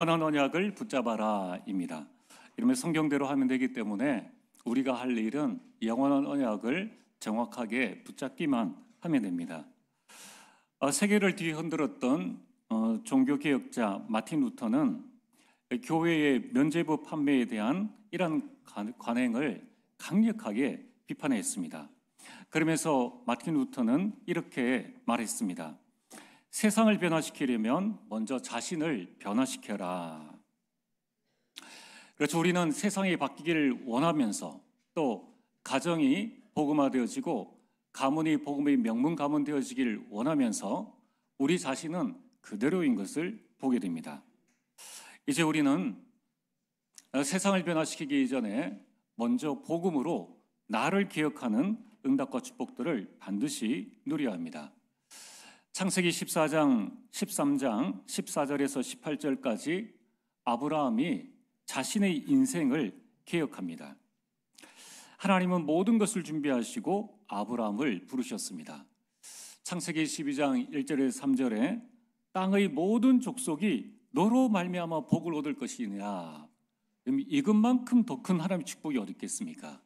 선한 언약을 붙잡아라입니다. 이러면 성경대로 하면 되기 때문에 우리가 할 일은 영원한 언약을 정확하게 붙잡기만 하면 됩니다. 세계를 뒤흔들었던 종교개혁자 마틴 루터는 교회의 면죄부 판매에 대한 이러한 관행을 강력하게 비판했습니다. 그러면서 마틴 루터는 이렇게 말했습니다. 세상을 변화시키려면 먼저 자신을 변화시켜라. 그렇죠. 우리는 세상이 바뀌기를 원하면서 또 가정이 복음화되어지고 가문이 복음의 명문 가문 되어지기를 원하면서 우리 자신은 그대로인 것을 보게 됩니다. 이제 우리는 세상을 변화시키기 이전에 먼저 복음으로 나를 기억하는 응답과 축복들을 반드시 누려야 합니다. 창세기 14장, 13장, 14절에서 18절까지 아브라함이 자신의 인생을 기억합니다. 하나님은 모든 것을 준비하시고 아브라함을 부르셨습니다. 창세기 12장 1절에서 3절에 땅의 모든 족속이 너로 말미암아 복을 얻을 것이냐. 이것만큼 더 큰 하나님의 축복이 어디 있겠습니까?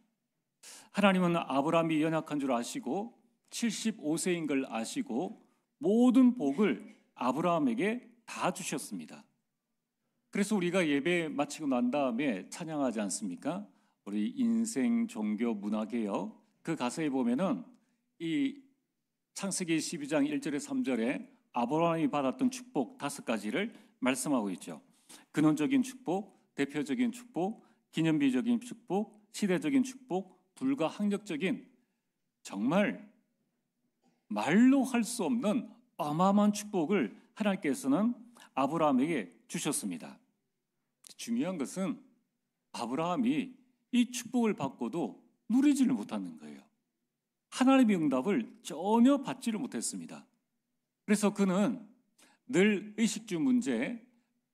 하나님은 아브라함이 연약한 줄 아시고 75세인 걸 아시고 모든 복을 아브라함에게 다 주셨습니다. 그래서 우리가 예배 마치고 난 다음에 찬양하지 않습니까? 우리 인생, 종교, 문화개혁 그 가사에 보면은 이 창세기 12장 1절에 3절에 아브라함이 받았던 축복 5가지를 말씀하고 있죠. 근원적인 축복, 대표적인 축복, 기념비적인 축복, 시대적인 축복, 불가항력적인 정말 말로 할 수 없는 어마어마한 축복을 하나님께서는 아브라함에게 주셨습니다. 중요한 것은 아브라함이 이 축복을 받고도 누리지를 못하는 거예요. 하나님의 응답을 전혀 받지를 못했습니다. 그래서 그는 늘 의식주 문제,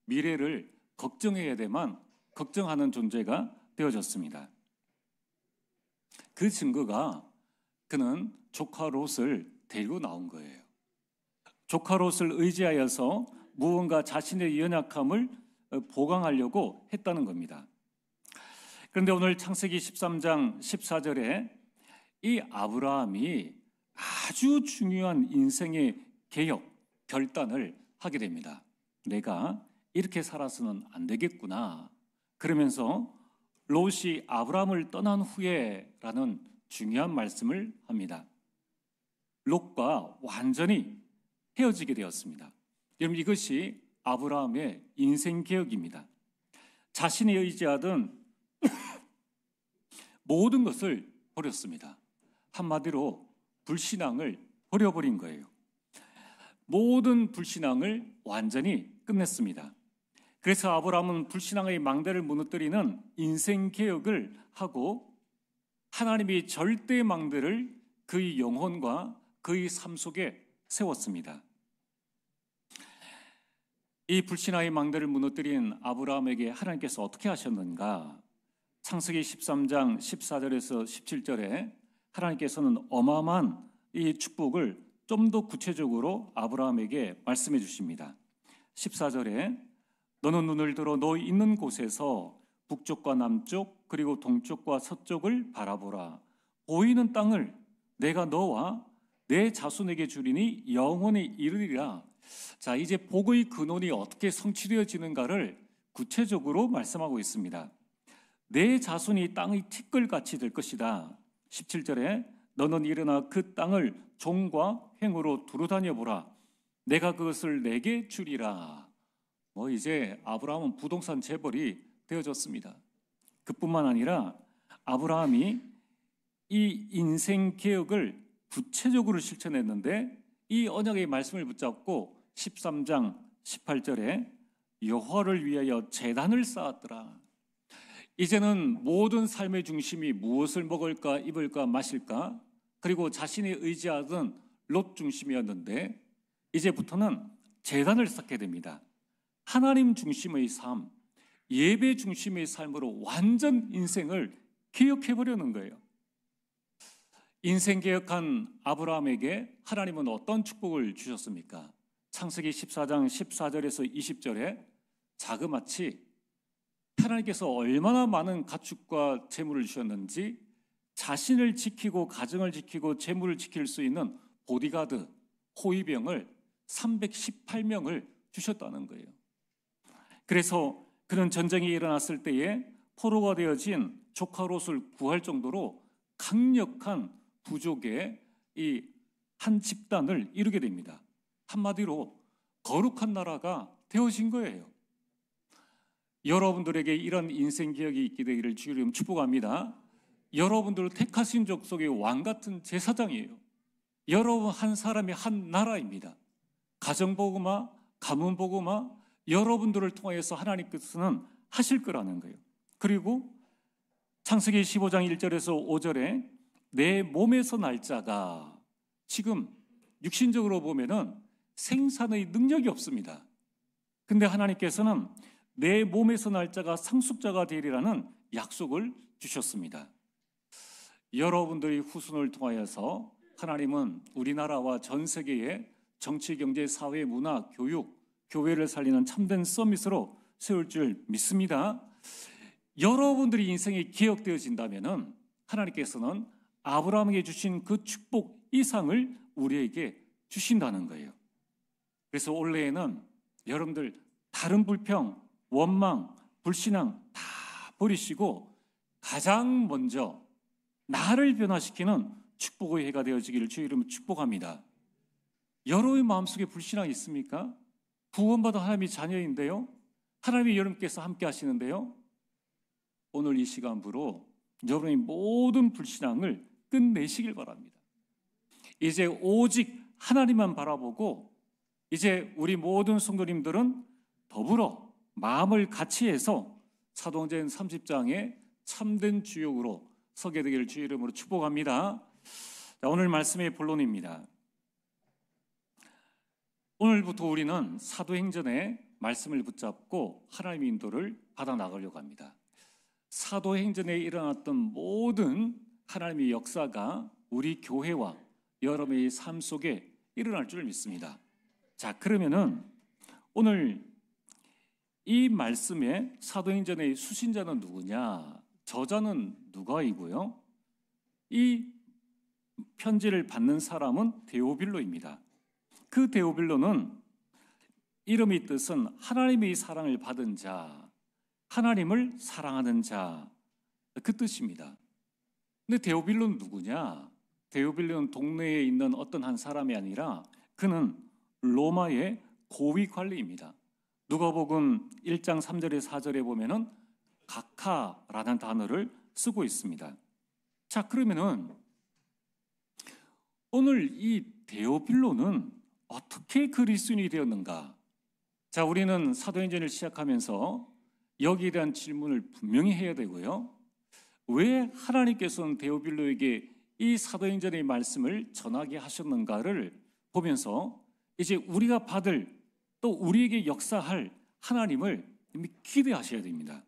미래를 걱정해야 되만 걱정하는 존재가 되어졌습니다. 그 증거가 그는 조카 롯을 데리고 나온 거예요. 조카 롯을 의지하여서 무언가 자신의 연약함을 보강하려고 했다는 겁니다. 그런데 오늘 창세기 13장 14절에 이 아브라함이 아주 중요한 인생의 개혁, 결단을 하게 됩니다. 내가 이렇게 살아서는 안 되겠구나. 그러면서 롯이 아브라함을 떠난 후에라는 중요한 말씀을 합니다. 롯과 완전히 헤어지게 되었습니다. 여러분, 이것이 아브라함의 인생 개혁입니다. 자신이 의지하던 모든 것을 버렸습니다. 한마디로 불신앙을 버려버린 거예요. 모든 불신앙을 완전히 끝냈습니다. 그래서 아브라함은 불신앙의 망대를 무너뜨리는 인생 개혁을 하고 하나님이 절대 망대를 그의 영혼과 그의 삶 속에 세웠습니다. 이 불신앙의 망대를 무너뜨린 아브라함에게 하나님께서 어떻게 하셨는가? 창세기 13장 14절에서 17절에 하나님께서는 어마어마한 이 축복을 좀 더 구체적으로 아브라함에게 말씀해 주십니다. 14절에 너는 눈을 들어 너 있는 곳에서 북쪽과 남쪽 그리고 동쪽과 서쪽을 바라보라. 보이는 땅을 내가 너와 내 자손에게 주리니 영원히 이르리라. 자, 이제 복의 근원이 어떻게 성취되어지는가를 구체적으로 말씀하고 있습니다. 내 자손이 땅의 티끌같이 될 것이다. 17절에 너는 일어나 그 땅을 종과 횡으로 두루다녀 보라. 내가 그것을 내게 주리라. 이제 아브라함은 부동산 재벌이 되어졌습니다. 그뿐만 아니라 아브라함이 이 인생 개혁을 구체적으로 실천했는데 이 언약의 말씀을 붙잡고 13장 18절에 여호와를 위하여 제단을 쌓았더라. 이제는 모든 삶의 중심이 무엇을 먹을까 입을까 마실까 그리고 자신이 의지하던 롯 중심이었는데 이제부터는 제단을 쌓게 됩니다. 하나님 중심의 삶, 예배 중심의 삶으로 완전 인생을 개혁해보려는 거예요. 인생 개혁한 아브라함에게 하나님은 어떤 축복을 주셨습니까? 창세기 14장 14절에서 20절에 자그마치 하나님께서 얼마나 많은 가축과 재물을 주셨는지 자신을 지키고 가정을 지키고 재물을 지킬 수 있는 보디가드, 호위병을 318명을 주셨다는 거예요. 그래서 그는 전쟁이 일어났을 때에 포로가 되어진 조카 롯을 구할 정도로 강력한 부족의 이 한 집단을 이루게 됩니다. 한마디로 거룩한 나라가 되어진 거예요. 여러분들에게 이런 인생 기억이 있게 되기를 주의 이름 축복합니다. 여러분들을 택하신 족속의 왕 같은 제사장이에요. 여러분 한 사람이 한 나라입니다. 가정복음화, 가문복음화, 여러분들을 통해서 하나님께서는 하실 거라는 거예요. 그리고 창세기 15장 1절에서 5절에 내 몸에서 날짜가 지금 육신적으로 보면은 생산의 능력이 없습니다. 근데 하나님께서는 내 몸에서 날짜가 상속자가 되리라는 약속을 주셨습니다. 여러분들의 후손을 통하여서 하나님은 우리나라와 전 세계의 정치, 경제, 사회, 문화, 교육, 교회를 살리는 참된 서밋으로 세울 줄 믿습니다. 여러분들이 인생이 기억되어진다면 하나님께서는 아브라함에게 주신 그 축복 이상을 우리에게 주신다는 거예요. 그래서 올해에는 여러분들 다른 불평, 원망, 불신앙 다 버리시고 가장 먼저 나를 변화시키는 축복의 해가 되어지기를 주의 이름으로 축복합니다. 여러분의 마음속에 불신앙이 있습니까? 구원받은 하나님의 자녀인데요. 하나님이 여러분께서 함께 하시는데요. 오늘 이 시간부로 여러분의 모든 불신앙을 끝내시길 바랍니다. 이제 오직 하나님만 바라보고 이제 우리 모든 성도님들은 더불어 마음을 같이 해서 사도행전 30장의 참된 주역으로 서게 되기를 주의 이름으로 축복합니다. 자, 오늘 말씀의 본론입니다. 오늘부터 우리는 사도행전의 말씀을 붙잡고 하나님의 인도를 받아 나가려고 합니다. 사도행전에 일어났던 모든 하나님의 역사가 우리 교회와 여러분의 삶 속에 일어날 줄 믿습니다. 자, 그러면은 오늘 이 말씀의 사도행전의 수신자는 누구냐? 저자는 누가이고요? 이 편지를 받는 사람은 데오빌로입니다. 그 데오빌로는 이름의 뜻은 하나님의 사랑을 받은 자, 하나님을 사랑하는 자, 그 뜻입니다. 근데 데오빌로는 누구냐? 데오빌로는 동네에 있는 어떤 한 사람이 아니라 그는 로마의 고위 관리입니다. 누가복음 1장 3절에 4절에 보면은 각하라는 단어를 쓰고 있습니다. 자, 그러면은 오늘 이 데오빌로는 어떻게 그리스도인이 되었는가? 자, 우리는 사도행전을 시작하면서 여기에 대한 질문을 분명히 해야 되고요. 왜 하나님께서는 데오빌로에게 이 사도행전의 말씀을 전하게 하셨는가를 보면서 이제 우리가 받을 또 우리에게 역사할 하나님을 이미 기대하셔야 됩니다.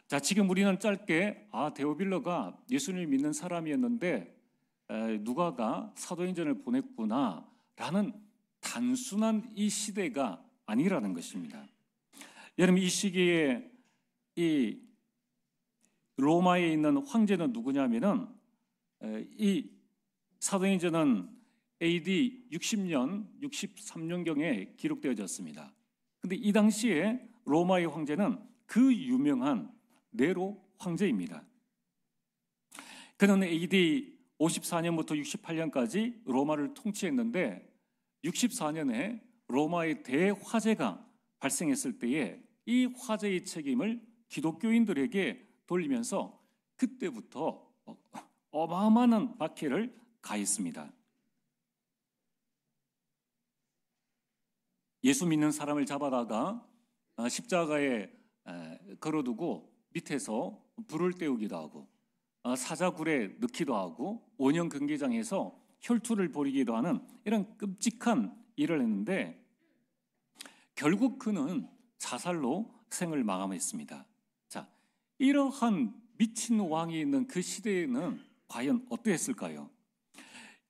자, 지금 우리는 짧게 데오빌로가 예수님을 믿는 사람이었는데 누가가 사도행전을 보냈구나 라는 단순한 이 시대가 아니라는 것입니다. 여러분, 이 시기에 이 로마에 있는 황제는 누구냐면은 이 사도행전은 AD 60년, 63년경에 기록되어졌습니다. 근데 이 당시에 로마의 황제는 그 유명한 네로 황제입니다. 그는 AD 54년부터 68년까지 로마를 통치했는데 64년에 로마의 대화재가 발생했을 때에 이 화재의 책임을 기독교인들에게 돌리면서 그때부터 어마어마한 박해를 가했습니다. 예수 믿는 사람을 잡아다가 십자가에 걸어두고 밑에서 불을 때우기도 하고 사자굴에 넣기도 하고 원형 경기장에서 혈투를 벌이기도 하는 이런 끔찍한 일을 했는데 결국 그는 자살로 생을 마감했습니다. 자, 이러한 미친 왕이 있는 그 시대에는 과연 어떠했을까요?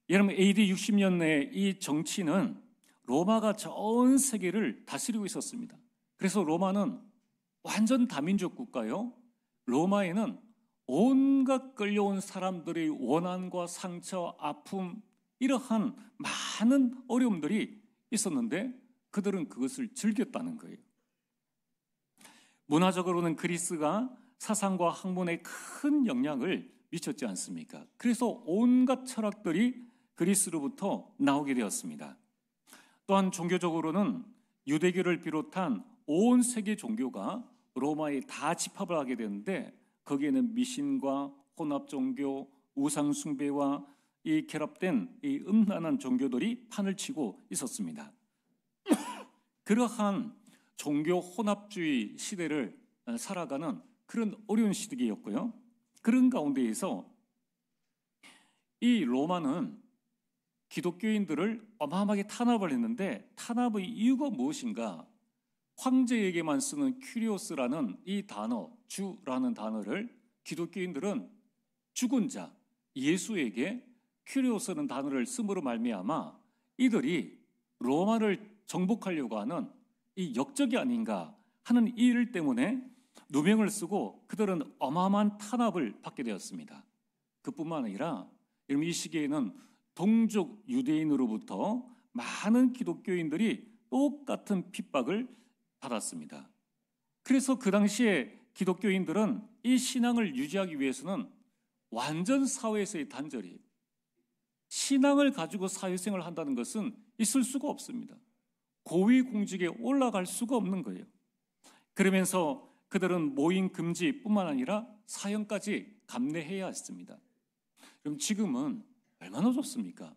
여러분, AD 60년에 이 정치는 로마가 전 세계를 다스리고 있었습니다. 그래서 로마는 완전 다민족 국가요. 로마에는 온갖 끌려온 사람들의 원한과 상처, 아픔, 이러한 많은 어려움들이 있었는데 그들은 그것을 즐겼다는 거예요. 문화적으로는 그리스가 사상과 학문에 큰 영향을 미쳤지 않습니까? 그래서 온갖 철학들이 그리스로부터 나오게 되었습니다. 또한 종교적으로는 유대교를 비롯한 온 세계 종교가 로마에 다 집합을 하게 되는데 거기에는 미신과 혼합 종교, 우상 숭배와 이 결합된 이 음란한 종교들이 판을 치고 있었습니다. 그러한 종교 혼합주의 시대를 살아가는 그런 어려운 시기였고요. 그런 가운데에서 이 로마는 기독교인들을 어마어마하게 탄압을 했는데 탄압의 이유가 무엇인가? 황제에게만 쓰는 큐리오스라는 이 단어, 주라는 단어를 기독교인들은 죽은 자, 예수에게 큐리오스라는 단어를 쓰므로 말미암아 이들이 로마를 정복하려고 하는 이 역적이 아닌가 하는 이 일 때문에 누명을 쓰고 그들은 어마어마한 탄압을 받게 되었습니다. 그뿐만 아니라 이 시기에는 동족 유대인으로부터 많은 기독교인들이 똑같은 핍박을 받았습니다. 그래서 그 당시에 기독교인들은 이 신앙을 유지하기 위해서는 완전 사회에서의 단절이에요. 신앙을 가지고 사회생활을 한다는 것은 있을 수가 없습니다. 고위공직에 올라갈 수가 없는 거예요. 그러면서 그들은 모임 금지뿐만 아니라 사형까지 감내해야 했습니다. 그럼 지금은 얼마나 좋습니까?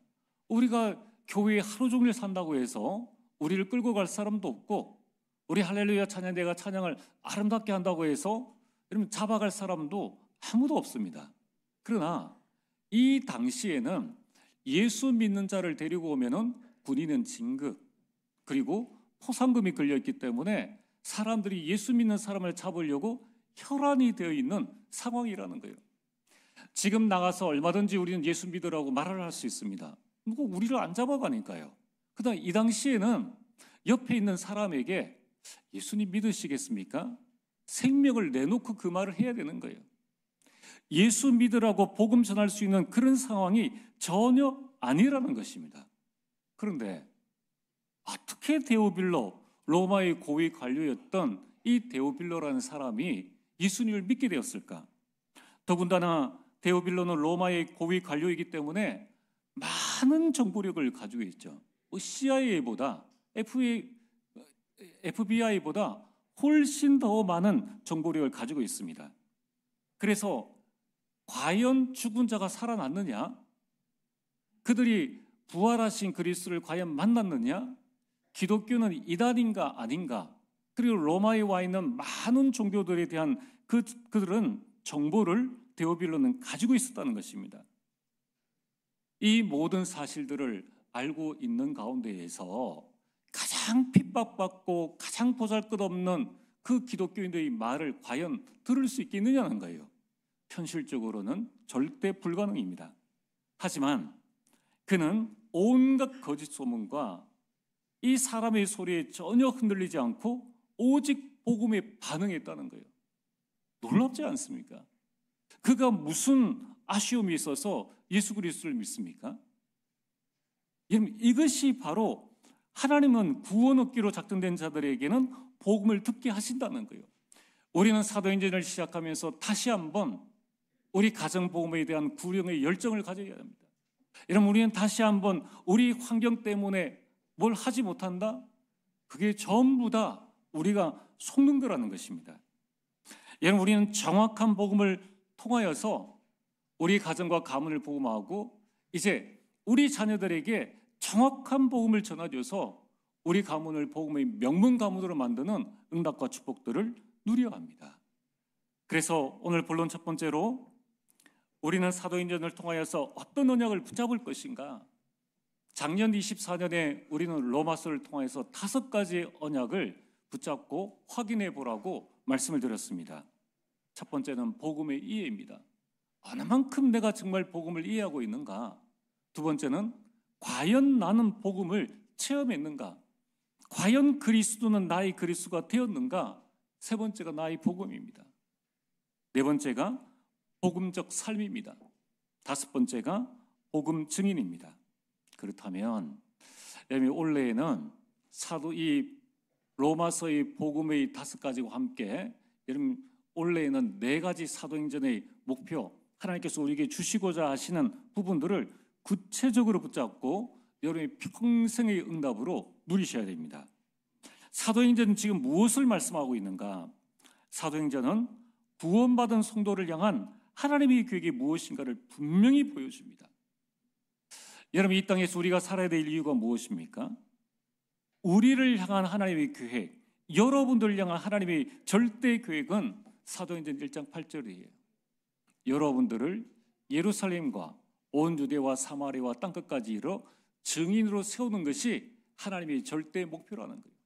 우리가 교회에 하루 종일 산다고 해서 우리를 끌고 갈 사람도 없고 우리 할렐루야 찬양대가 찬양을 아름답게 한다고 해서 여러분 잡아갈 사람도 아무도 없습니다. 그러나 이 당시에는 예수 믿는 자를 데리고 오면은 군인은 진급 그리고 포상금이 걸려있기 때문에 사람들이 예수 믿는 사람을 잡으려고 혈안이 되어 있는 상황이라는 거예요. 지금 나가서 얼마든지 우리는 예수 믿으라고 말을 할 수 있습니다. 누구 우리를 안 잡아가니까요. 그다음 이 당시에는 옆에 있는 사람에게 예수님 믿으시겠습니까? 생명을 내놓고 그 말을 해야 되는 거예요. 예수 믿으라고 복음 전할 수 있는 그런 상황이 전혀 아니라는 것입니다. 그런데 어떻게 데오빌로, 로마의 고위 관료였던 이 데오빌로라는 사람이 예수님을 믿게 되었을까? 더군다나 데오빌로는 로마의 고위 관료이기 때문에 많은 정보력을 가지고 있죠. CIA보다 FBI보다 훨씬 더 많은 정보력을 가지고 있습니다. 그래서 과연 죽은 자가 살아났느냐? 그들이 부활하신 그리스도를 과연 만났느냐? 기독교는 이단인가 아닌가? 그리고 로마에 와 있는 많은 종교들에 대한 그들은 정보를 데오빌로는 가지고 있었다는 것입니다. 이 모든 사실들을 알고 있는 가운데에서 가장 핍박받고 가장 보잘것없는 그 기독교인들의 말을 과연 들을 수 있겠느냐는 거예요. 현실적으로는 절대 불가능입니다. 하지만 그는 온갖 거짓 소문과 이 사람의 소리에 전혀 흔들리지 않고 오직 복음에 반응했다는 거예요. 놀랍지 않습니까? 그가 무슨 아쉬움이 있어서 예수 그리스도를 믿습니까? 여러분, 이것이 바로 하나님은 구원 얻기로 작정된 자들에게는 복음을 듣게 하신다는 거예요. 우리는 사도행전을 시작하면서 다시 한번 우리 가정 복음에 대한 구령의 열정을 가져야 합니다. 여러분, 우리는 다시 한번 우리 환경 때문에 뭘 하지 못한다? 그게 전부 다 우리가 속는 거라는 것입니다. 여러분, 우리는 정확한 복음을 통하여서 우리 가정과 가문을 복음하고 이제 우리 자녀들에게 정확한 복음을 전해줘서 우리 가문을 복음의 명문 가문으로 만드는 응답과 축복들을 누려야 합니다. 그래서 오늘 본론 첫 번째로 우리는 사도행전을 통하여서 어떤 언약을 붙잡을 것인가? 작년 24년에 우리는 로마서를 통해서 5가지의 언약을 붙잡고 확인해 보라고 말씀을 드렸습니다. 첫 번째는 복음의 이해입니다. 어느 만큼 내가 정말 복음을 이해하고 있는가? 두 번째는 과연 나는 복음을 체험했는가? 과연 그리스도는 나의 그리스도가 되었는가? 세 번째가 나의 복음입니다. 네 번째가 복음적 삶입니다. 다섯 번째가 복음 증인입니다. 그렇다면 여러분 올해에는 사도 이 로마서의 복음의 다섯 가지와 함께 여러분 올해에는 네 가지 사도행전의 목표, 하나님께서 우리에게 주시고자 하시는 부분들을 구체적으로 붙잡고 여러분의 평생의 응답으로 누리셔야 됩니다. 사도행전은 지금 무엇을 말씀하고 있는가? 사도행전은 구원받은 성도를 향한 하나님의 계획이 무엇인가를 분명히 보여줍니다. 여러분 이 땅에서 우리가 살아야 될 이유가 무엇입니까? 우리를 향한 하나님의 계획, 여러분들을 향한 하나님의 절대 계획은 사도행전 1장 8절이에요. 여러분들을 예루살렘과 온 유대와 사마리아와 땅끝까지 이르러 증인으로 세우는 것이 하나님의 절대 목표라는 거예요.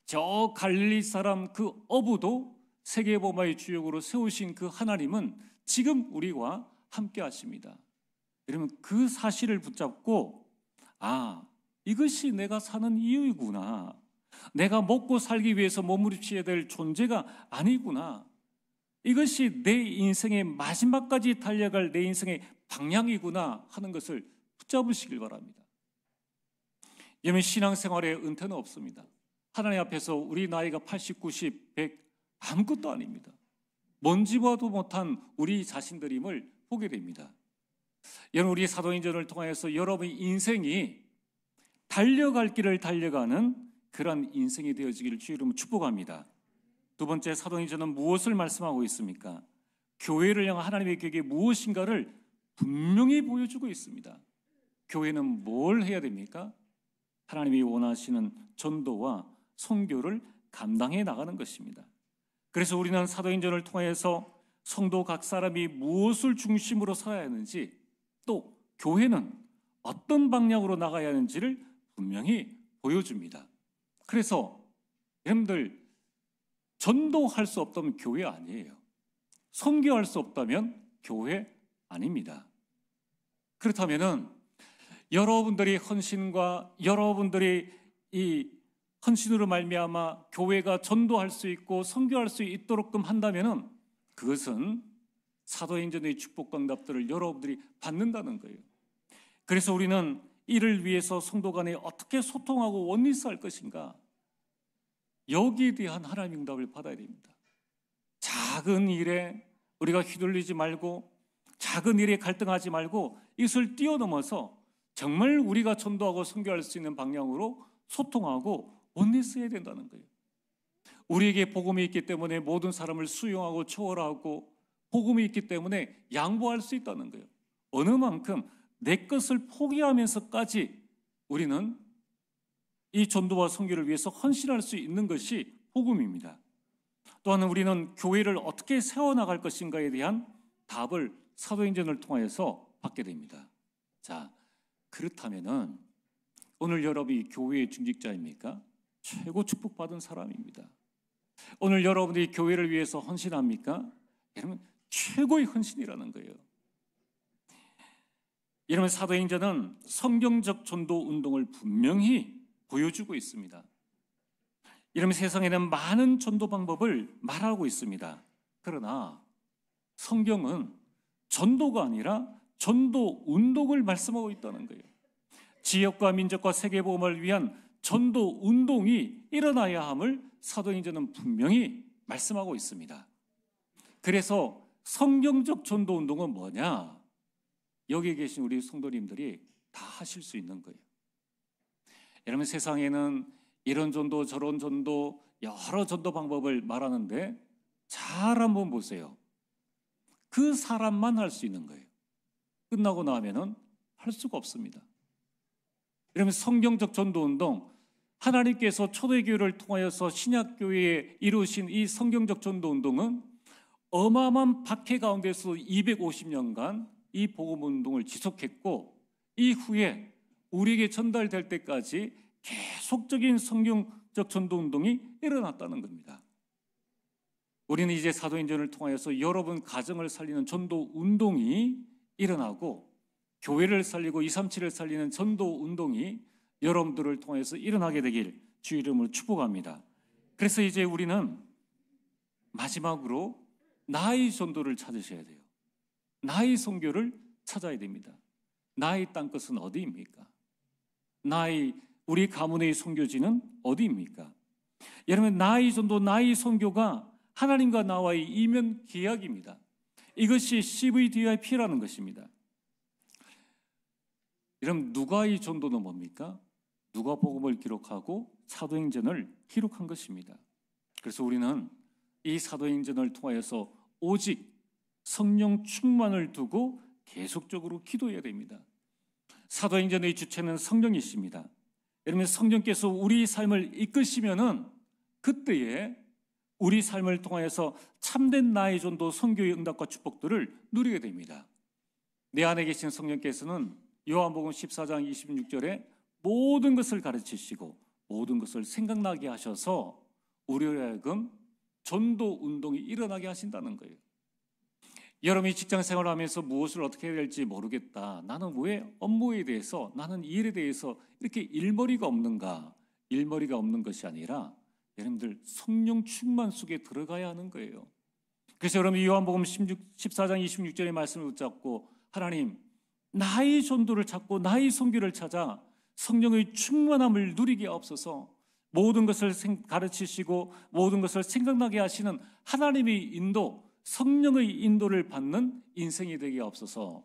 저 갈릴리 사람 그 어부도 세계복음화의 주역으로 세우신 그 하나님은 지금 우리와 함께 하십니다. 여러분 그 사실을 붙잡고 이것이 내가 사는 이유이구나. 내가 먹고 살기 위해서 몸부림쳐야 될 존재가 아니구나. 이것이 내 인생의 마지막까지 달려갈 내 인생의 방향이구나 하는 것을 붙잡으시길 바랍니다. 여러분 신앙생활에 은퇴는 없습니다. 하나님 앞에서 우리 나이가 80, 90, 100 아무것도 아닙니다. 먼지 봐도 못한 우리 자신들임을 보게 됩니다. 여러분 우리 사도행전을 통해서 여러분의 인생이 달려갈 길을 달려가는 그런 인생이 되어지기를 주의 이름으로 축복합니다. 두 번째 사도행전은 무엇을 말씀하고 있습니까? 교회를 향한 하나님의 계획이 무엇인가를 분명히 보여주고 있습니다. 교회는 뭘 해야 됩니까? 하나님이 원하시는 전도와 선교를 감당해 나가는 것입니다. 그래서 우리는 사도행전을 통해서 성도 각 사람이 무엇을 중심으로 살아야 하는지, 또 교회는 어떤 방향으로 나가야 하는지를 분명히 보여줍니다. 그래서 여러분들 전도할 수 없다면 교회 아니에요. 선교할 수 없다면 교회 아닙니다. 그렇다면은 여러분들이 헌신과 여러분들이 이 헌신으로 말미암아 교회가 전도할 수 있고 선교할 수 있도록끔 한다면은 그것은 사도행전의 축복과 응답들을 여러분들이 받는다는 거예요. 그래서 우리는 이를 위해서 성도 간에 어떻게 소통하고 원리스할 것인가? 여기에 대한 하나님의 응답을 받아야 됩니다. 작은 일에 우리가 휘둘리지 말고, 작은 일에 갈등하지 말고 이것을 뛰어넘어서 정말 우리가 전도하고 선교할 수 있는 방향으로 소통하고 원리스해야 된다는 거예요. 우리에게 복음이 있기 때문에 모든 사람을 수용하고 초월하고, 복음이 있기 때문에 양보할 수 있다는 거예요. 어느 만큼 내 것을 포기하면서까지 우리는 이 전도와 선교를 위해서 헌신할 수 있는 것이 복음입니다. 또한 우리는 교회를 어떻게 세워나갈 것인가에 대한 답을 사도행전을 통해서 받게 됩니다. 자, 그렇다면은 오늘 여러분이 교회의 중직자입니까? 최고 축복받은 사람입니다. 오늘 여러분이 교회를 위해서 헌신합니까? 여러분 최고의 헌신이라는 거예요. 여러분 사도행전은 성경적 전도 운동을 분명히 보여주고 있습니다. 여러분 세상에는 많은 전도 방법을 말하고 있습니다. 그러나 성경은 전도가 아니라 전도 운동을 말씀하고 있다는 거예요. 지역과 민족과 세계복음을 위한 전도 운동이 일어나야 함을 사도행전은 분명히 말씀하고 있습니다. 그래서 성경적 전도 운동은 뭐냐? 여기 계신 우리 성도님들이 다 하실 수 있는 거예요. 여러분 세상에는 이런 전도 저런 전도 여러 전도 방법을 말하는데 잘 한번 보세요. 그 사람만 할 수 있는 거예요. 끝나고 나면은 할 수가 없습니다. 여러분 성경적 전도 운동, 하나님께서 초대교회를 통하여서 신약교회에 이루신 이 성경적 전도 운동은 어마어마한 박해 가운데서 250년간 이 복음 운동을 지속했고, 이후에 우리에게 전달될 때까지 계속적인 성경적 전도 운동이 일어났다는 겁니다. 우리는 이제 사도행전을 통하여서 여러분 가정을 살리는 전도 운동이 일어나고, 교회를 살리고 237을 살리는 전도 운동이 여러분들을 통해서 일어나게 되길 주 이름으로 축복합니다. 그래서 이제 우리는 마지막으로 나의 전도를 찾으셔야 돼요. 나의 선교를 찾아야 됩니다. 나의 땅끝은 어디입니까? 우리 가문의 선교지는 어디입니까? 여러분, 나의 전도, 나의 선교가 하나님과 나와의 이면 계약입니다. 이것이 CVDIP라는 것입니다. 여러분, 누가의 전도는 뭡니까? 누가복음을 기록하고 사도행전을 기록한 것입니다. 그래서 우리는 이 사도행전을 통하여서 오직 성령 충만을 두고 계속적으로 기도해야 됩니다. 사도행전의 주체는 성령이십니다. 여러분, 성령께서 우리 삶을 이끄시면은 그때에 우리 삶을 통하여서 참된 나의 전도, 선교의 응답과 축복들을 누리게 됩니다. 내 안에 계신 성령께서는 요한복음 14장 26절에 모든 것을 가르치시고 모든 것을 생각나게 하셔서 우리로 하여금 전도 운동이 일어나게 하신다는 거예요. 여러분이 직장 생활하면서 무엇을 어떻게 해야 될지 모르겠다. 나는 왜 업무에 대해서, 나는 이 일에 대해서 이렇게 일머리가 없는가? 일머리가 없는 것이 아니라 여러분들 성령 충만 속에 들어가야 하는 거예요. 그래서 여러분 요한복음 14장 26절의 말씀을 붙잡고 하나님, 나의 전도를 찾고 나의 선교를 찾아 성령의 충만함을 누리게 하옵소서. 모든 것을 가르치시고 모든 것을 생각나게 하시는 하나님의 인도, 성령의 인도를 받는 인생이 되게 하옵소서.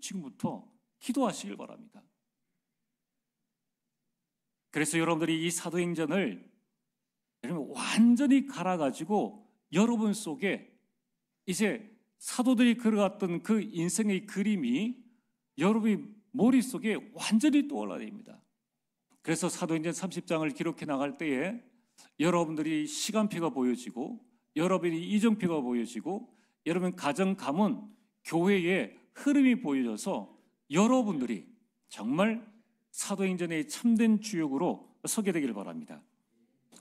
지금부터 기도하시길 바랍니다. 그래서 여러분들이 이 사도행전을 여러분 완전히 갈아가지고 여러분 속에 이제 사도들이 그려갔던 그 인생의 그림이 여러분의 머릿속에 완전히 떠올라야 됩니다. 그래서 사도행전 30장을 기록해 나갈 때에 여러분들이 시간표가 보여지고 여러분이 이정표가 보여지고 여러분 가정, 가문, 교회의 흐름이 보여져서 여러분들이 정말 사도행전의 참된 주역으로 서게 되길 바랍니다.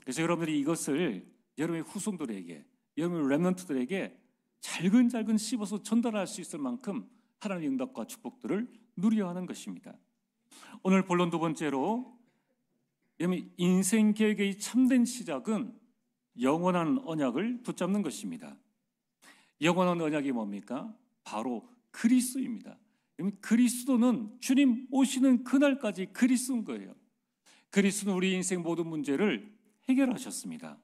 그래서 여러분들이 이것을 여러분의 후손들에게, 여러분의 렘넌트들에게 잘근잘근 씹어서 전달할 수 있을 만큼 하나님의 응답과 축복들을 누려야 하는 것입니다. 오늘 본론 두 번째로 여러분 인생 계획의 참된 시작은 영원한 언약을 붙잡는 것입니다. 영원한 언약이 뭡니까? 바로 그리스도입니다. 그리스도는 주님 오시는 그날까지 그리스도인 거예요. 그리스도는 우리 인생 모든 문제를 해결하셨습니다.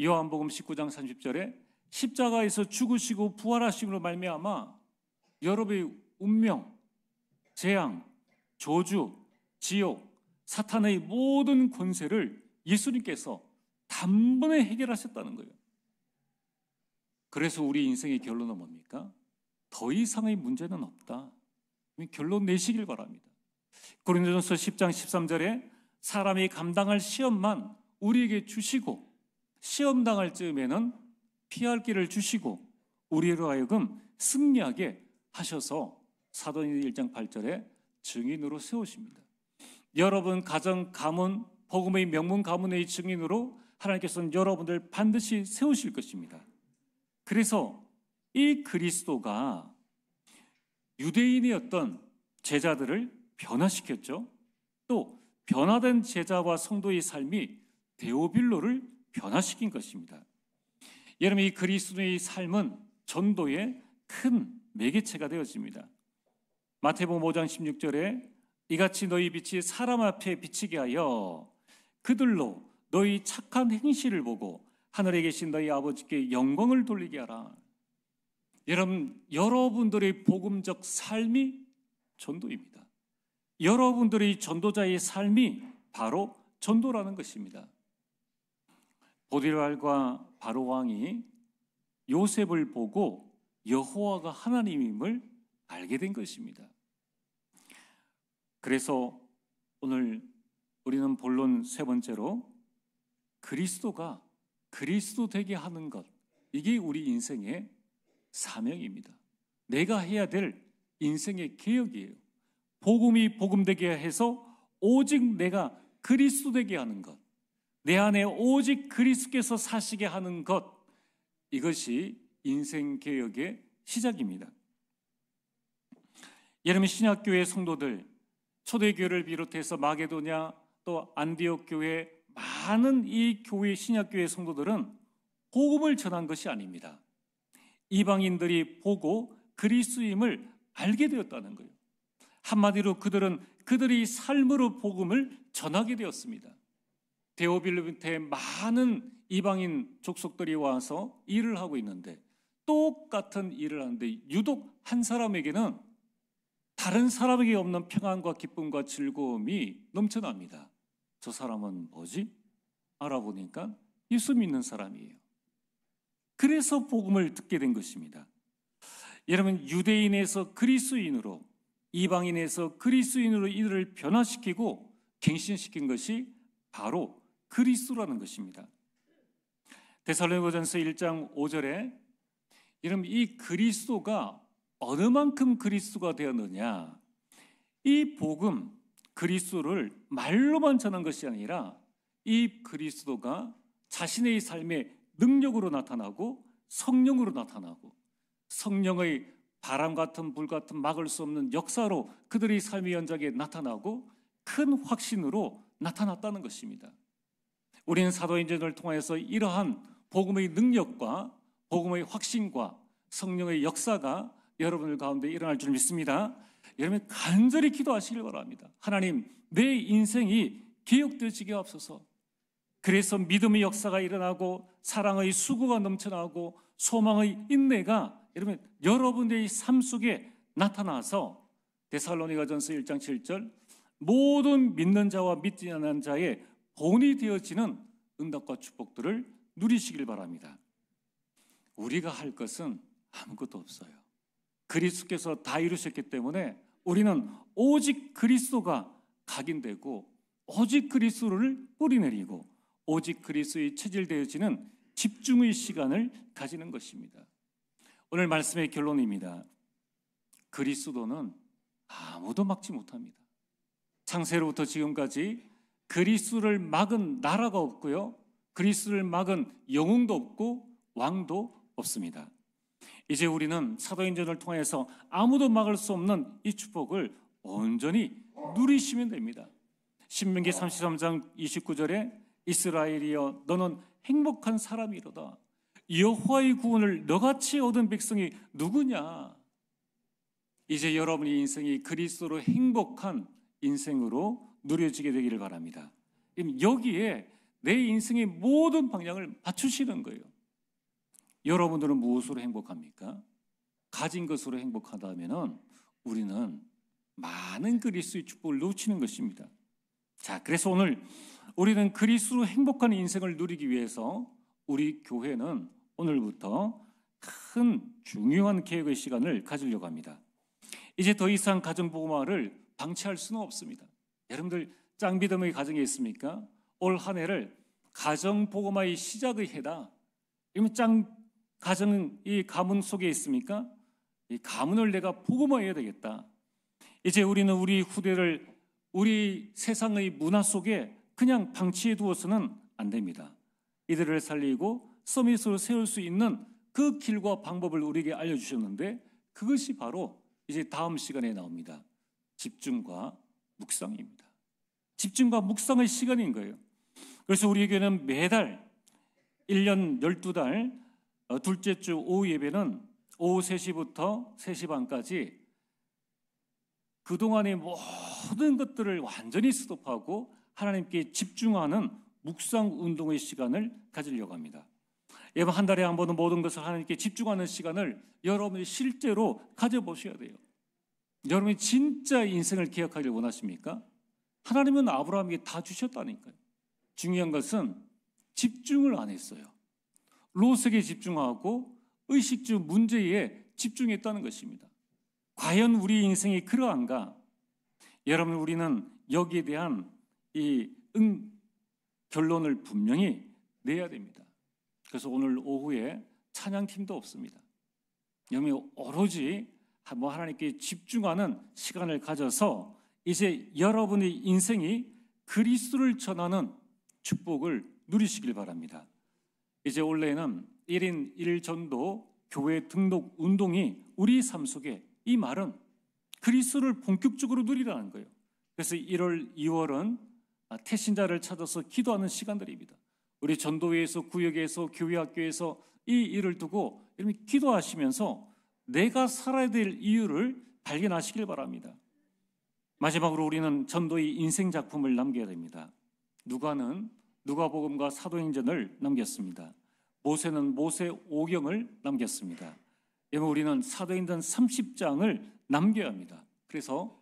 요한복음 19장 30절에 십자가에서 죽으시고 부활하심으로 말미암아 여러분의 운명, 재앙, 저주, 지옥, 사탄의 모든 권세를 예수님께서 단번에 해결하셨다는 거예요. 그래서 우리 인생의 결론은 뭡니까? 더 이상의 문제는 없다. 결론 내시길 바랍니다. 고린도전서 10장 13절에 사람이 감당할 시험만 우리에게 주시고 시험 당할 즈음에는 피할 길을 주시고 우리로 하여금 승리하게 하셔서 사도행전 1장 8절에 증인으로 세우십니다. 여러분 가정, 가문, 복음의 명문 가문의 증인으로 하나님께서는 여러분들 반드시 세우실 것입니다. 그래서 이 그리스도가 유대인이었던 제자들을 변화시켰죠. 또 변화된 제자와 성도의 삶이 데오빌로를 변화시킨 것입니다. 여러분 이 그리스도의 삶은 전도의 큰 매개체가 되었습니다. 마태복음 5장 16절에 이같이 너희 빛이 사람 앞에 비치게 하여 그들로 너희 착한 행실을 보고 하늘에 계신 너희 아버지께 영광을 돌리게 하라. 여러분, 여러분들의 복음적 삶이 전도입니다. 여러분들의 전도자의 삶이 바로 전도라는 것입니다. 보디발과 바로 왕이 요셉을 보고 여호와가 하나님임을 알게 된 것입니다. 그래서 오늘 우리는 본론 세 번째로 그리스도가 그리스도 되게 하는 것, 이게 우리 인생의 사명입니다. 내가 해야 될 인생의 개혁이에요. 복음이 복음되게 해서 오직 내가 그리스도 되게 하는 것, 내 안에 오직 그리스도께서 사시게 하는 것, 이것이 인생 개혁의 시작입니다. 여러분 신약교회 성도들, 초대교회를 비롯해서 마게도냐 또 안디옥 교회, 많은 이 교회, 신약교회 성도들은 복음을 전한 것이 아닙니다. 이방인들이 보고 그리스도임을 알게 되었다는 거예요. 한마디로 그들은 그들의 삶으로 복음을 전하게 되었습니다. 데오빌로빈트에 많은 이방인 족속들이 와서 일을 하고 있는데 똑같은 일을 하는데 유독 한 사람에게는 다른 사람에게 없는 평안과 기쁨과 즐거움이 넘쳐납니다. 저 사람은 뭐지? 알아보니까 예수 믿는 사람이에요. 그래서 복음을 듣게 된 것입니다. 여러분, 유대인에서 그리스도인으로, 이방인에서 그리스도인으로 이들을 변화시키고 갱신시킨 것이 바로 그리스도라는 것입니다. 데살로니가전서 1장 5절에 여러분, 이 그리스도가 어느 만큼 그리스도가 되었느냐, 이 복음, 그리스도를 말로만 전한 것이 아니라 이 그리스도가 자신의 삶의 능력으로 나타나고 성령으로 나타나고 성령의 바람 같은 불 같은 막을 수 없는 역사로 그들의 삶의 연장에 나타나고 큰 확신으로 나타났다는 것입니다. 우리는 사도행전을 통해서 이러한 복음의 능력과 복음의 확신과 성령의 역사가 여러분들 가운데 일어날 줄 믿습니다. 여러분 간절히 기도하시길 바랍니다. 하나님, 내 인생이 개혁되어지게 하옵소서. 그래서 믿음의 역사가 일어나고 사랑의 수고가 넘쳐나고 소망의 인내가 여러분의 삶 속에 나타나서 데살로니가전서 1장 7절 모든 믿는 자와 믿지 않는 자의 본이 되어지는 응답과 축복들을 누리시길 바랍니다. 우리가 할 것은 아무것도 없어요. 그리스도께서 다 이루셨기 때문에 우리는 오직 그리스도가 각인되고 오직 그리스도를 뿌리내리고 오직 그리스도의 체질되어지는 집중의 시간을 가지는 것입니다. 오늘 말씀의 결론입니다. 그리스도는 아무도 막지 못합니다. 창세로부터 지금까지 그리스도를 막은 나라가 없고요, 그리스도를 막은 영웅도 없고 왕도 없습니다. 이제 우리는 사도행전을 통해서 아무도 막을 수 없는 이 축복을 온전히 누리시면 됩니다. 신명기 33장 29절에 이스라엘이여 너는 행복한 사람이로다. 여호와의 구원을 너같이 얻은 백성이 누구냐? 이제 여러분의 인생이 그리스도로 행복한 인생으로 누려지게 되기를 바랍니다. 여기에 내 인생의 모든 방향을 맞추시는 거예요. 여러분들은 무엇으로 행복합니까? 가진 것으로 행복하다면 우리는 많은 그리스도의 축복을 놓치는 것입니다. 자, 그래서 오늘 우리는 그리스도로 행복한 인생을 누리기 위해서 우리 교회는 오늘부터 큰 중요한 계획의 시간을 가지려고 합니다. 이제 더 이상 가정복음화를 방치할 수는 없습니다. 여러분들 짱비듬의 가정에 있습니까? 올 한 해를 가정복음화의 시작의 해다. 이러면 가정은 이 가문 속에 있습니까? 이 가문을 내가 복음화해야 되겠다. 이제 우리는 우리 후대를 우리 세상의 문화 속에 그냥 방치해 두어서는 안 됩니다. 이들을 살리고 서밋으로 세울 수 있는 그 길과 방법을 우리에게 알려주셨는데 그것이 바로 이제 다음 시간에 나옵니다. 집중과 묵상입니다. 집중과 묵상의 시간인 거예요. 그래서 우리에게는 매달 1년 12달 둘째 주 오후 예배는 오후 3시부터 3시 반까지 그동안의 모든 것들을 완전히 스톱하고 하나님께 집중하는 묵상 운동의 시간을 가지려고 합니다. 여러분 한 달에 한 번은 모든 것을 하나님께 집중하는 시간을 여러분이 실제로 가져보셔야 돼요. 여러분이 진짜 인생을 기억하기를 원하십니까? 하나님은 아브라함에게 다 주셨다니까요. 중요한 것은 집중을 안 했어요. 롯에게 집중하고 의식주 문제에 집중했다는 것입니다. 과연 우리 인생이 그러한가? 여러분 우리는 여기에 대한 이 결론을 분명히 내야 됩니다. 그래서 오늘 오후에 찬양팀도 없습니다. 여러분이 오로지 하나님께 집중하는 시간을 가져서 이제 여러분의 인생이 그리스도를 전하는 축복을 누리시길 바랍니다. 이제 원래는 1인 1전도 교회 등록 운동이 우리 삶 속에 이 말은 그리스도를 본격적으로 누리라는 거예요. 그래서 1월, 2월은 태신자를 찾아서 기도하는 시간들입니다. 우리 전도회에서, 구역에서, 교회 학교에서 이 일을 두고 여러분 기도하시면서 내가 살아야 될 이유를 발견하시길 바랍니다. 마지막으로 우리는 전도의 인생 작품을 남겨야 됩니다. 누가는 누가복음과 사도행전을 남겼습니다. 모세는 모세오경을 남겼습니다. 여러분 우리는 사도행전 30장을 남겨야 합니다. 그래서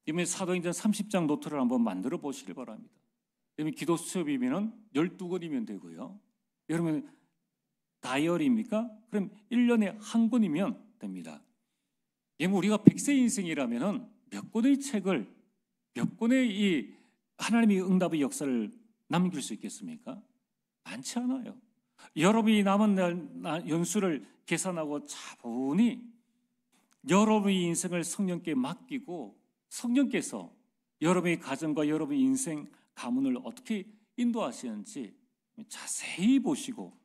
이번에 사도행전 30장 노트를 한번 만들어 보시길 바랍니다. 여러분 기도 수업이면 12권이면 되고요. 여러분 다이어리입니까? 그럼 1년에 한 권이면 됩니다. 여러분 우리가 100세 인생이라면 몇 권의 책을, 몇 권의 이 하나님의 응답의 역사를 남길 수 있겠습니까? 많지 않아요. 여러분이 남은 연수를 계산하고 차분히 여러분의 인생을 성령께 맡기고 성령께서 여러분의 가정과 여러분의 인생 가문을 어떻게 인도하시는지 자세히 보시고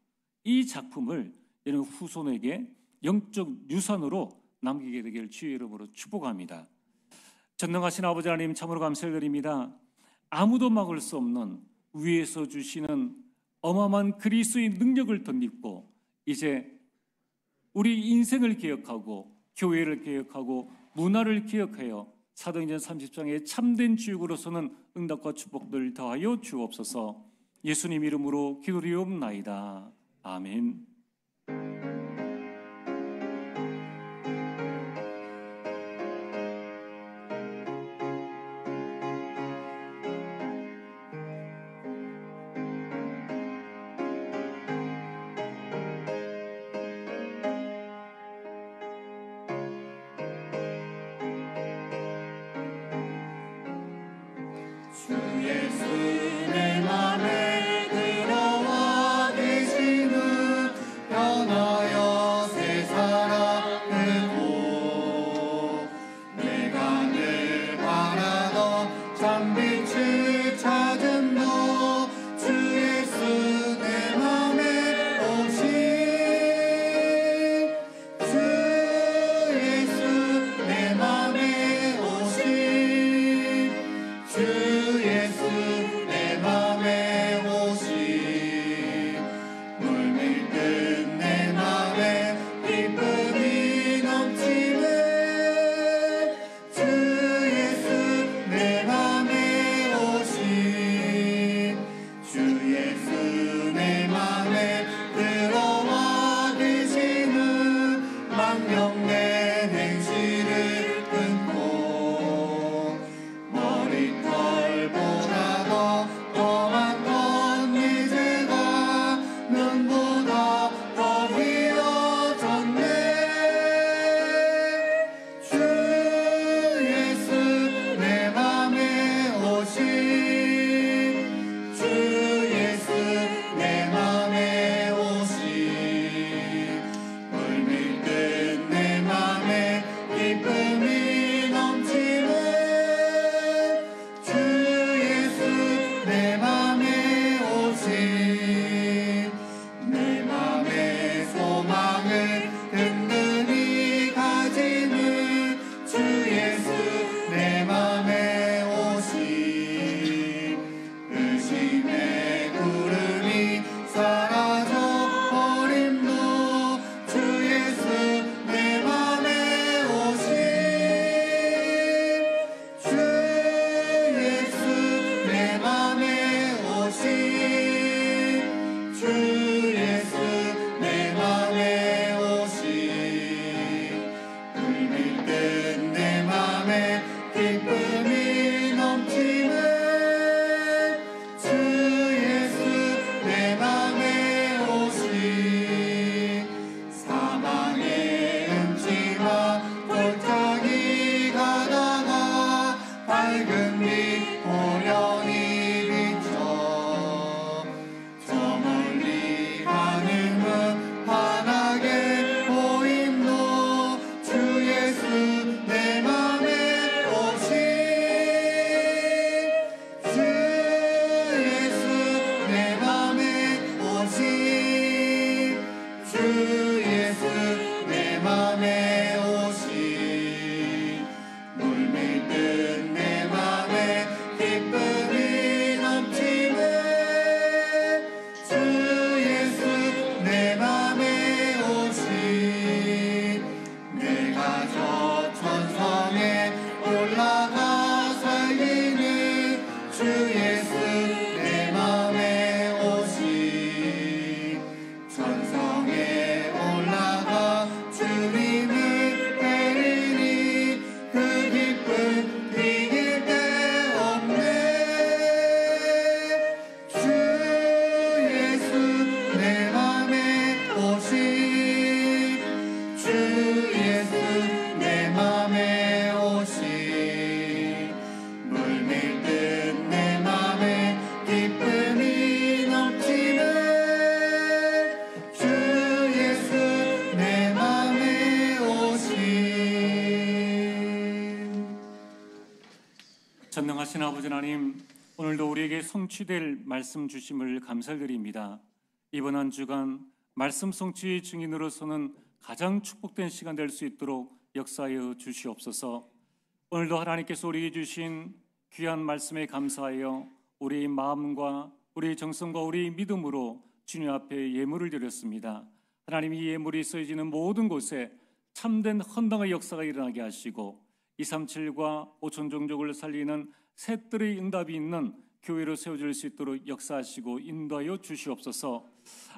이 작품을 여러분 후손에게 영적 유산으로 남기게 되길 주의 이름으로 축복합니다. 전능하신 아버지 하나님 참으로 감사드립니다. 아무도 막을 수 없는 위에서 주시는 어마어마한 그리스도의 능력을 덧입고 이제 우리 인생을 기억하고 교회를 기억하고 문화를 기억하여 사도행전 30장의 참된 주역으로서는 응답과 축복들 더하여 주옵소서. 예수님 이름으로 기도리옵나이다. 아멘. 물밀듯 내 맘에 기쁨이 주 예수 내 맘에 오시 물밀 듯 내 맘에 기쁨이 넘치네 주 예수 내 맘에 오시. 전능하신 아버지 하나님, 오늘도 우리에게 성취될 말씀 주심을 감사드립니다. 이번 한 주간 말씀 성취의 증인으로서는 가장 축복된 시간 될 수 있도록 역사하여 주시옵소서. 오늘도 하나님께서 우리에게 주신 귀한 말씀에 감사하여 우리의 마음과 우리의 정성과 우리의 믿음으로 주님 앞에 예물을 드렸습니다. 하나님, 이 예물이 쓰여지는 모든 곳에 참된 헌당의 역사가 일어나게 하시고 237과 5천 종족을 살리는 셋들의 응답이 있는 교회로 세워질 수 있도록 역사하시고 인도하여 주시옵소서.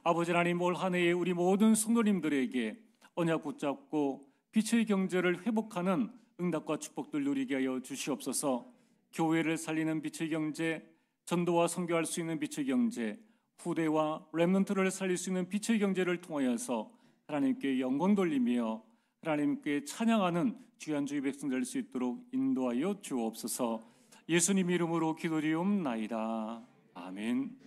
아버지 하나님, 올 한 해에 우리 모든 성도님들에게 언약 붙잡고 빛의 경제를 회복하는 응답과 축복들 누리게 하여 주시옵소서. 교회를 살리는 빛의 경제, 전도와 선교할 수 있는 빛의 경제, 후대와 렘넌트를 살릴 수 있는 빛의 경제를 통하여서 하나님께 영광 돌리며 하나님께 찬양하는 귀한 주의 백성 될 수 있도록 인도하여 주옵소서. 예수님 이름으로 기도드리옵나이다. 아멘.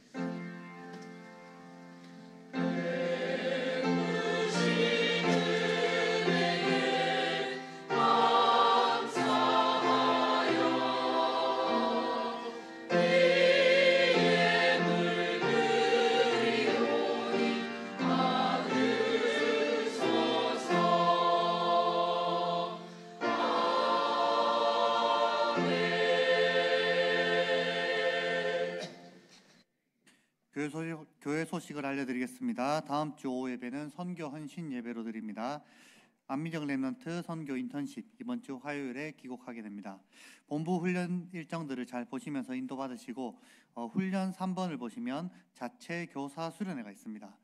교회 소식을 알려드리겠습니다. 다음 주 오후 예배는 선교 헌신 예배로 드립니다. 안미정 렘넌트 선교 인턴십 이번 주 화요일에 귀국하게 됩니다. 본부 훈련 일정들을 잘 보시면서 인도받으시고 훈련 3번을 보시면 자체 교사 수련회가 있습니다.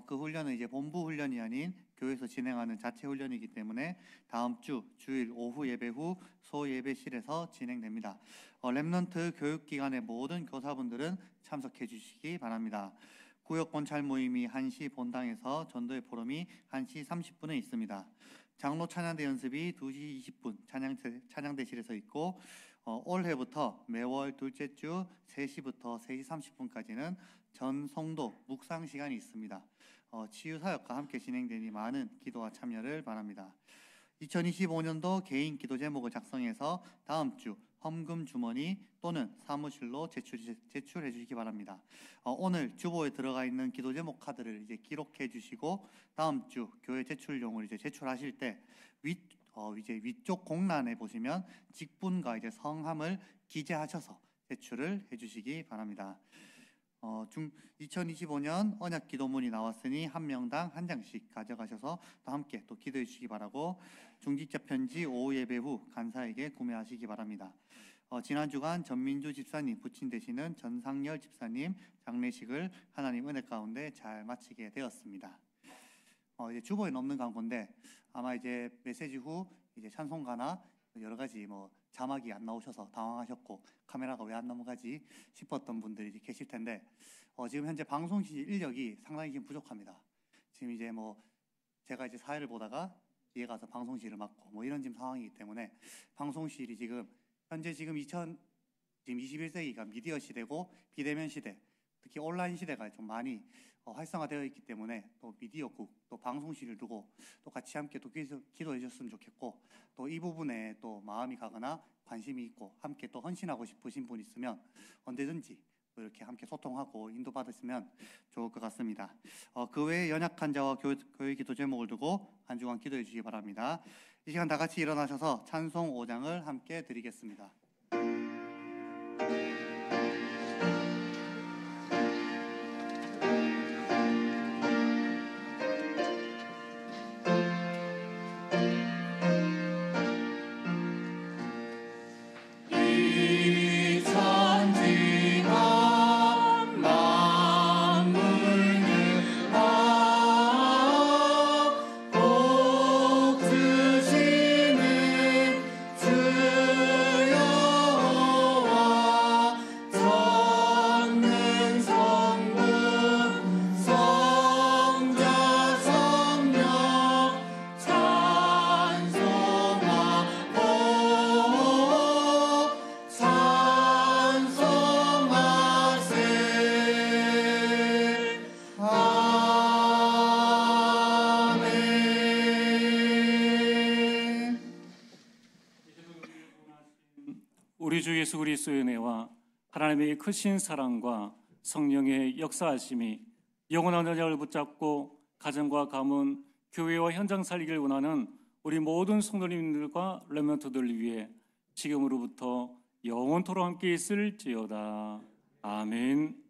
그 훈련은 이제 본부 훈련이 아닌 교회에서 진행하는 자체 훈련이기 때문에 다음 주 주일 오후 예배 후 소예배실에서 진행됩니다. 렘넌트 교육기관의 모든 교사분들은 참석해 주시기 바랍니다. 구역 본찰 모임이 1시 본당에서 전도의 포럼이 1시 30분에 있습니다. 장로 찬양대 연습이 2시 20분 찬양대실에서 있고 올해부터 매월 둘째 주 3시부터 3시 30분까지는 전 성도 묵상 시간이 있습니다. 치유사역과 함께 진행되니 많은 기도와 참여를 바랍니다. 2025년도 개인 기도 제목을 작성해서 다음 주 헌금 주머니 또는 사무실로 제출해 주시기 바랍니다. 오늘 주보에 들어가 있는 기도 제목 카드를 이제 기록해 주시고 다음 주 교회 제출용을 이제 제출하실 때 이제 위쪽 공란에 보시면 직분과 이제 성함을 기재하셔서 제출을 해 주시기 바랍니다. 2025년 언약 기도문이 나왔으니 한 명당 한 장씩 가져가셔서 또 함께 또 기도해 주시기 바라고 중직자 편지 오후 예배 후 간사에게 구매하시기 바랍니다. 지난 주간 전민주 집사님 부친 되시는 전상열 집사님 장례식을 하나님 은혜 가운데 잘 마치게 되었습니다. 이제 주보에 넣는 광고인데 아마 이제 메시지 후 이제 찬송가나 여러 가지 자막이 안 나오셔서 당황하셨고 카메라가 왜 안 넘어가지 싶었던 분들이 이제 계실 텐데 지금 현재 방송실 인력이 상당히 지금 부족합니다. 지금 이제 제가 이제 사회를 보다가 뒤에 가서 방송실을 맡고 이런 지금 상황이기 때문에 방송실이 지금 현재 지금 21세기가 미디어 시대고 비대면 시대, 특히 온라인 시대가 좀 많이 활성화되어 있기 때문에 또 미디어국, 또 방송실을 두고 또 같이 함께 또 기도해 주셨으면 좋겠고 또 이 부분에 또 마음이 가거나 관심이 있고 함께 또 헌신하고 싶으신 분 있으면 언제든지 이렇게 함께 소통하고 인도받으시면 좋을 것 같습니다. 그 외에 연약한 자와 교회 기도 제목을 두고 한 주간 기도해 주시기 바랍니다. 이 시간 다 같이 일어나셔서 찬송 5장을 함께 드리겠습니다. 복 드시는 주여 우리 주 예수 그리스도의 은혜와 하나님의 크신 사랑과 성령의 역사하심이 영원한 언약을 붙잡고 가정과 가문, 교회와 현장 살리기를 원하는 우리 모든 성도님들과 렘넌트들을 위해 지금으로부터 영원토록 함께 있을지어다. 아멘.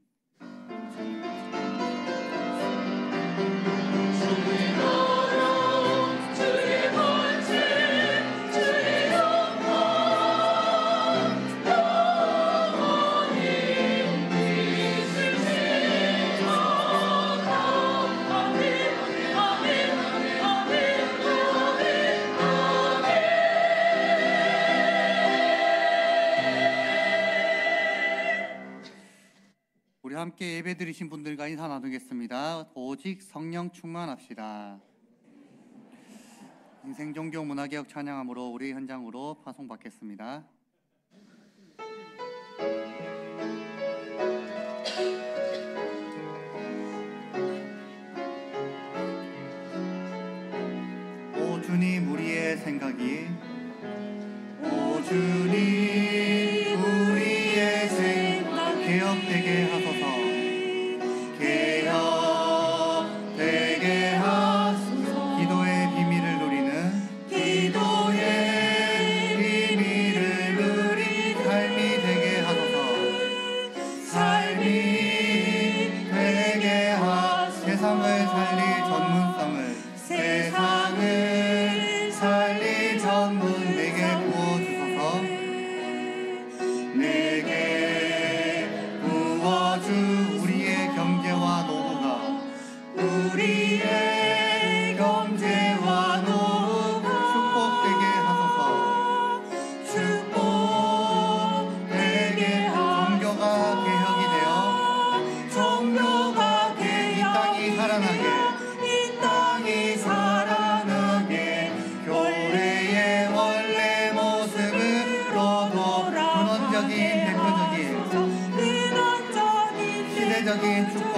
함께 예배드리신 분들과 인사 나누겠습니다. 오직 성령 충만합시다. 인생 종교 문화개혁 찬양함으로 우리 현장으로 파송받겠습니다. 오 주님 우리의 생각이 오 주님 우리의 생각 개혁되게 하소서. 개혁되게 하소서. 기도의 비밀을 누리는 삶이 되게 하소서. 삶이 되게 하소서. 세상을 살릴 전문 내게 부어주소서. 내게 부어주. 우리의 경제와 노후가 축복되게 하소서. 종교가 이 땅이 살아나게 교회의 원래 모습으로 근원적인 대표적인 시대적인 축복,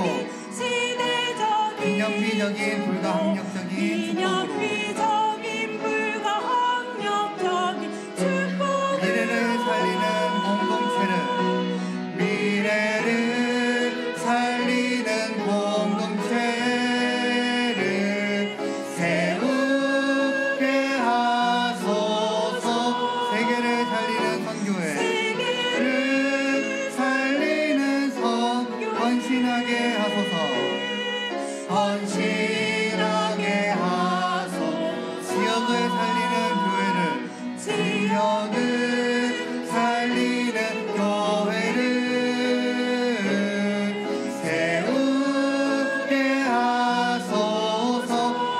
비정비적인 불가항력적인 축복으로 미래를 살리는 공동체를 세우게 하소서. 세계를 살리는 선교회를 살리는 헌신하게 하소서. 지역을 살리는 교회를 세우게 하소서.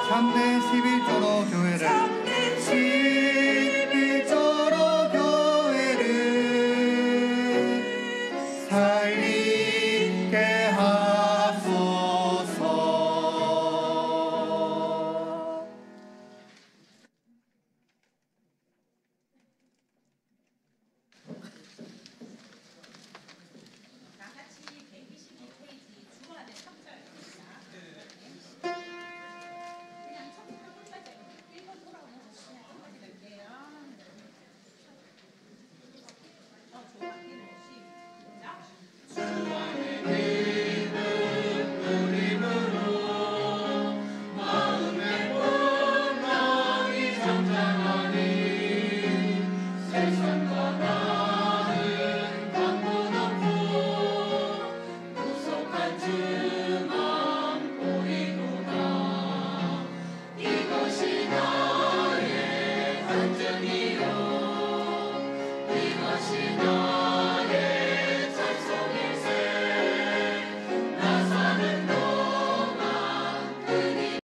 참된 11조로 교회를 살리게 하소서. 이것이